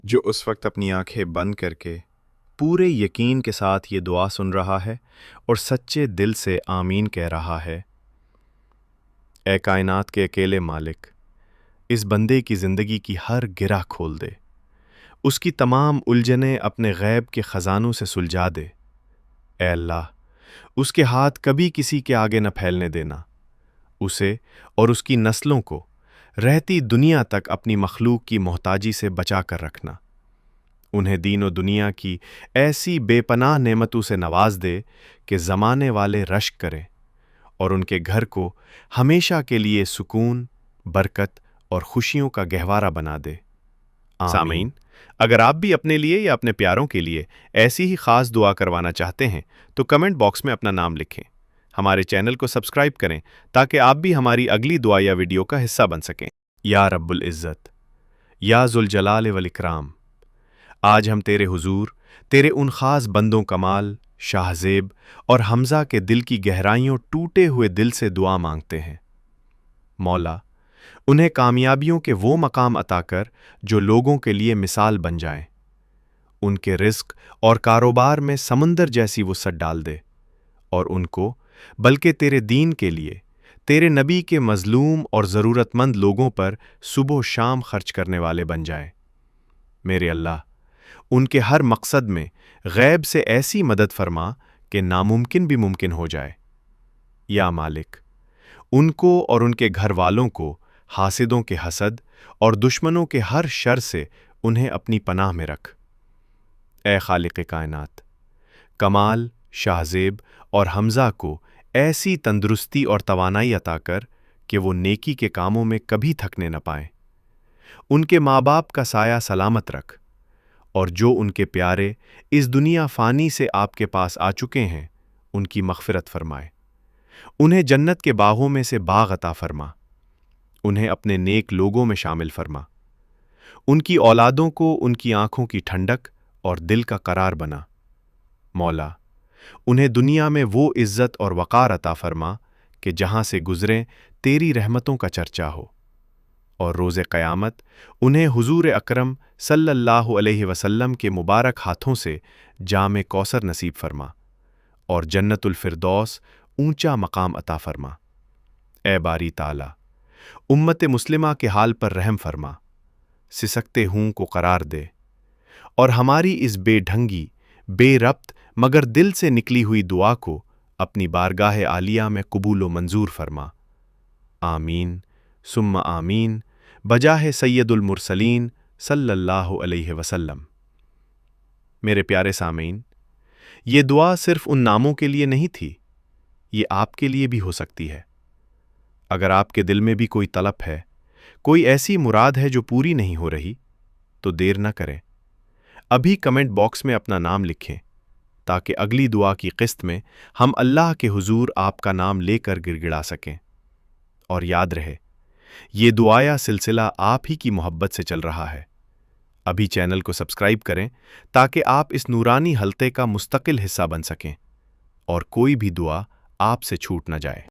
जो उस वक्त अपनी आंखें बंद करके पूरे यकीन के साथ ये दुआ सुन रहा है और सच्चे दिल से आमीन कह रहा है। ए कायनात के अकेले मालिक, इस बंदे की ज़िंदगी की हर गिरह खोल दे, उसकी तमाम उलझनें अपने गैब के ख़जानों से सुलझा दे। ए अल्लाह, उसके हाथ कभी किसी के आगे न फैलने देना, उसे और उसकी नस्लों को रहती दुनिया तक अपनी मखलूक की मोहताजी से बचा कर रखना। उन्हें दीन और दुनिया की ऐसी बेपनाह नेमतों से नवाज दे कि ज़माने वाले रश्क करें और उनके घर को हमेशा के लिए सुकून, बरकत और खुशियों का गहवारा बना दे। सामीन, अगर आप भी अपने लिए या अपने प्यारों के लिए ऐसी ही ख़ास दुआ करवाना चाहते हैं तो कमेंट बॉक्स में अपना नाम लिखें। हमारे चैनल को सब्सक्राइब करें ताकि आप भी हमारी अगली दुआ या वीडियो का हिस्सा बन सकें। या रब्बुल इज़्ज़त, या ज़ुल जलाल वल इकराम, आज हम तेरे हुजूर, तेरे उन ख़ास बंदों कमाल, शाहज़ेब और हमज़ा के दिल की गहराइयों टूटे हुए दिल से दुआ मांगते हैं। मौला, उन्हें कामयाबियों के वो मकाम अता कर जो लोगों के लिए मिसाल बन जाएं। उनके रिज़्क़ और कारोबार में समंदर जैसी वुसअत डाल दे और उनको बल्कि तेरे दीन के लिए, तेरे नबी के मज़लूम और ज़रूरतमंद लोगों पर सुबह शाम खर्च करने वाले बन जाए। मेरे अल्लाह, उनके हर मकसद में गैब से ऐसी मदद फरमा कि नामुमकिन भी मुमकिन हो जाए। या मालिक, उनको और उनके घर वालों को हासिदों के हसद और दुश्मनों के हर शर से उन्हें अपनी पनाह में रख। ए खालिक़ कायनात, कमाल, शाहज़ेब और हमज़ा को ऐसी तंदुरुस्ती और तवानाई अता कर कि वो नेकी के कामों में कभी थकने न पाएं। उनके माँ बाप का साया सलामत रख और जो उनके प्यारे इस दुनिया फ़ानी से आपके पास आ चुके हैं उनकी मग़फ़िरत फरमाए। उन्हें जन्नत के बागों में से बाग अता फरमा। उन्हें अपने नेक लोगों में शामिल फरमा। उनकी औलादों को उनकी आँखों की ठंडक और दिल का करार बना। मौला, उन्हें दुनिया में वो इज़्ज़त और वक़ार अता फरमा कि जहाँ से गुज़रें तेरी रहमतों का चर्चा हो, और रोज़े क़यामत उन्हें हुज़ूर अकरम सल्लल्लाहु अलैहि वसल्लम के मुबारक हाथों से जामे कौसर नसीब फरमा और जन्नतुल फ़िरदौस ऊंचा मकाम अता फरमा। ए बारी ताला, उम्मत मुस्लिमा के हाल पर रहम फरमा, सिसकते हूँ को करार दे और हमारी इस बेढंगी, बेरब्त मगर दिल से निकली हुई दुआ को अपनी बारगाह आलिया में कबूल व मंजूर फरमा। आमीन सुम्मा आमीन बजाह सैयदुल मुरसलीन सल्लल्लाहु अलैहि वसल्लम। मेरे प्यारे सामीन, ये दुआ सिर्फ उन नामों के लिए नहीं थी, ये आपके लिए भी हो सकती है। अगर आपके दिल में भी कोई तलब है, कोई ऐसी मुराद है जो पूरी नहीं हो रही, तो देर न करें, अभी कमेंट बॉक्स में अपना नाम लिखें ताकि अगली दुआ की किस्त में हम अल्लाह के हुजूर आपका नाम लेकर गिड़गिड़ा सकें। और याद रहे, ये दुआया सिलसिला आप ही की मोहब्बत से चल रहा है। अभी चैनल को सब्सक्राइब करें ताकि आप इस नूरानी हल्के का मुस्तकिल हिस्सा बन सकें और कोई भी दुआ आपसे छूट न जाए।